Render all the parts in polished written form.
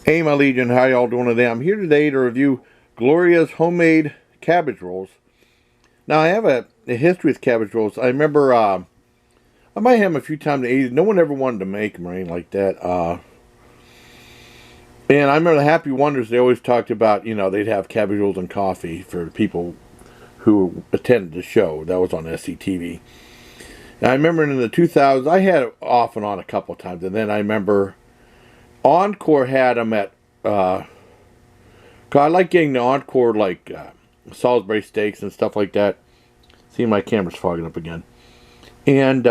Hey my Legion, how y'all doing today? I'm here today to review Gloria's homemade cabbage rolls. Now I have a history with cabbage rolls. I remember I might have them a few times in the 80s. No one ever wanted to make them or anything like that. And I remember the Happy Wonders, they always talked about, you know, they'd have cabbage rolls and coffee for people who attended the show. That was on SCTV. And I remember in the 2000s, I had it off and on a couple of times. And then I remember Encore had them at, cause I like getting the Encore, like, Salisbury steaks and stuff like that. See, my camera's fogging up again. And,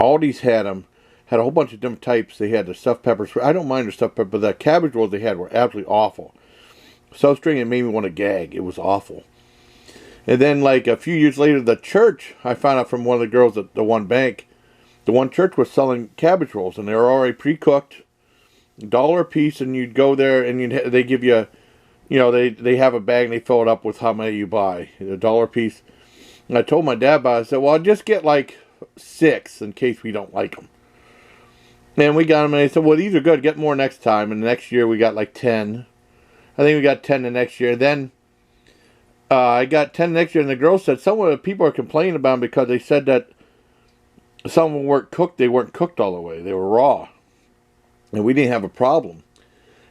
Aldi's had them, had a whole bunch of different types. They had the stuffed peppers. I don't mind the stuffed pepper, but the cabbage rolls they had were absolutely awful. So stringy, it made me want to gag. It was awful. And then, like, a few years later, the church, I found out from one of the girls at the one bank, the one church was selling cabbage rolls, and they were already pre-cooked, $1 a piece, and you'd go there, and they give you, you know, they have a bag, and they fill it up with how many you buy, $1 a piece. And I told my dad about it. I said, well, I'll just get, like, 6 in case we don't like them. And we got them, and they said, well, these are good, get more next time. And the next year, we got, like, 10. I think we got 10 the next year. Then I got 10 next year, and the girl said, some of the people are complaining about them because they said that some of them weren't cooked. They weren't cooked all the way. They were raw. And we didn't have a problem.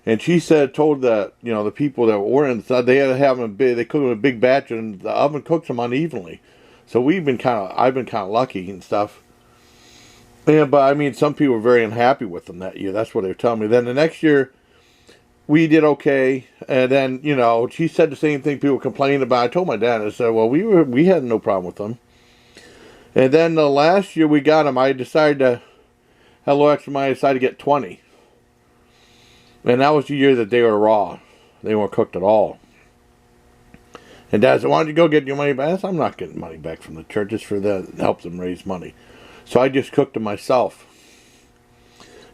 And she said, told the, you know, the people that were ordering, they had to have them big, they cook them in a big batch, and the oven cooks them unevenly. So I've been kind of lucky and stuff. Yeah, but I mean, some people were very unhappy with them that year. That's what they were telling me. Then the next year, we did okay. And then, you know, she said the same thing people complained about. I told my dad, I said, well, we had no problem with them. And then the last year we got them, I decided to have a little extra money. I decided to get 20. And that was the year that they were raw. They weren't cooked at all. And Dad said, why don't you go get your money back? I said, I'm not getting money back from the church. It's for that, help them raise money. So I just cooked them myself.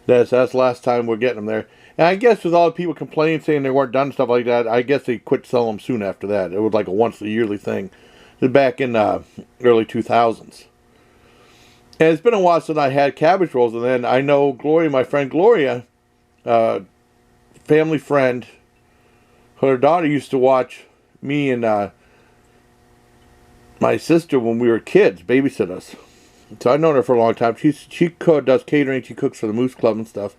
That's the last time we're getting them there. And I guess with all the people complaining, saying they weren't done, stuff like that, I guess they quit selling them soon after that. It was like a once-a-yearly thing. It was back in early 2000s. And it's been a while since I had cabbage rolls. And then I know Gloria, my friend Gloria, family friend, her daughter used to watch me and my sister when we were kids, babysit us. So I've known her for a long time. She does catering. She cooks for the Moose Club and stuff.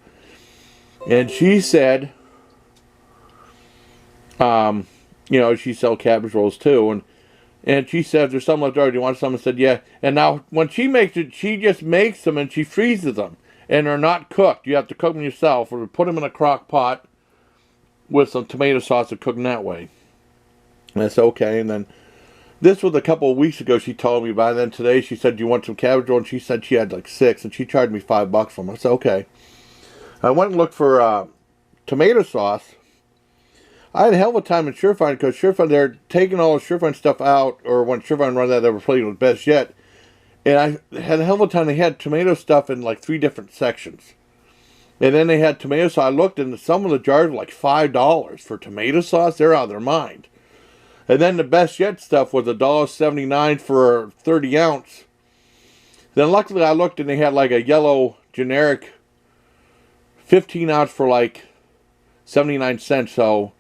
And she said, you know, she sells cabbage rolls too. And she said, there's some left over. Do you want some? I said, yeah. And now, when she makes it, she just makes them and she freezes them. And they're not cooked. You have to cook them yourself or put them in a crock pot with some tomato sauce and cook them that way. And I said, okay. And then, this was a couple of weeks ago she told me about it. Then today she said, do you want some cabbage roll? And she said she had like 6. And she charged me $5 for them. I said, okay. I went and looked for tomato sauce. I had a hell of a time in Surefine because Surefine, they're taking all the Surefine stuff out, or when Surefine runs out, they were replacing with Best Yet. And I had a hell of a time. They had tomato stuff in like 3 different sections. And then they had tomato sauce. I looked, and some of the jars were like $5 for tomato sauce. They're out of their mind. And then the Best Yet stuff was $1.79 for a 30 ounce. Then luckily I looked, and they had like a yellow generic 15 ounce for like 79 cents. So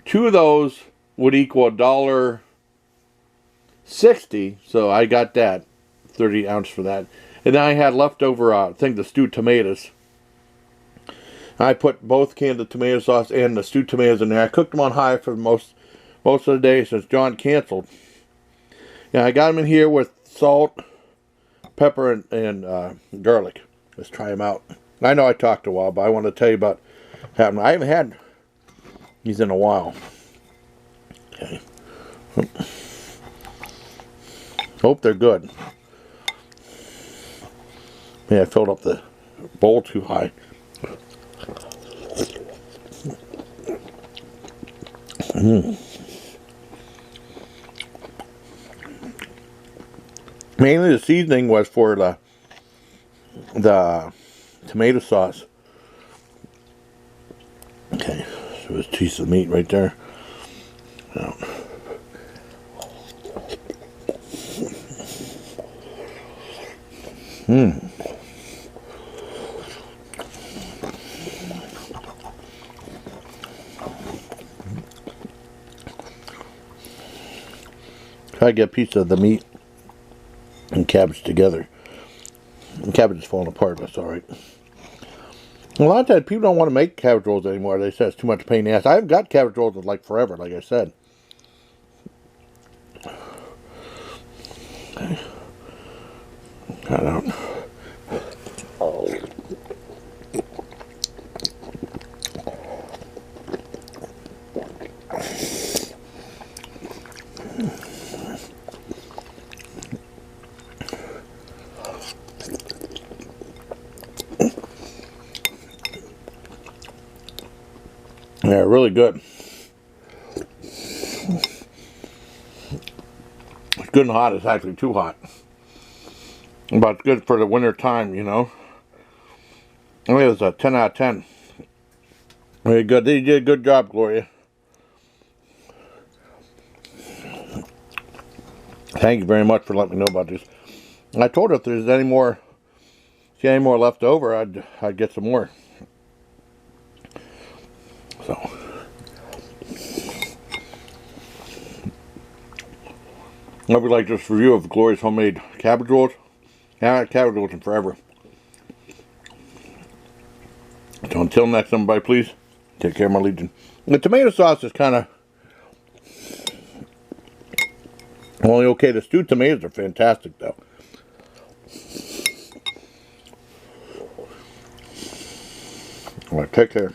2 of those would equal $1.60. So I got that 30 ounce for that. And then I had leftover the stewed tomatoes. I put both cans of tomato sauce and the stewed tomatoes in there. I cooked them on high for most of the day since John canceled. Yeah, I got them in here with salt, pepper, and garlic. Let's try them out. I know I talked a while, but I want to tell you about having. I haven't had these in a while. Okay. Hope they're good. Yeah, I filled up the bowl too high. Mainly the seasoning was for the tomato sauce. Okay, so there's a piece of meat right there. Now, Try to get a piece of the meat and cabbage together. And cabbage is falling apart, but that's alright. A lot of times people don't want to make cabbage rolls anymore. They say it's too much pain in the ass. I haven't got cabbage rolls in like forever, like I said. Okay. Cut out. Yeah, really good. It's good and hot. It's actually too hot. But it's good for the winter time, you know. I think it was a 10 out of 10. Very good. They did a good job, Gloria. Thank you very much for letting me know about this. I told her if there's any more left over, I'd get some more. So I would like this review of Gloria's homemade cabbage rolls. I haven't had cabbage rolls in forever. So until next time, everybody, please take care, my legion. The tomato sauce is kind of only okay. The stewed tomatoes are fantastic, though. All right, take care.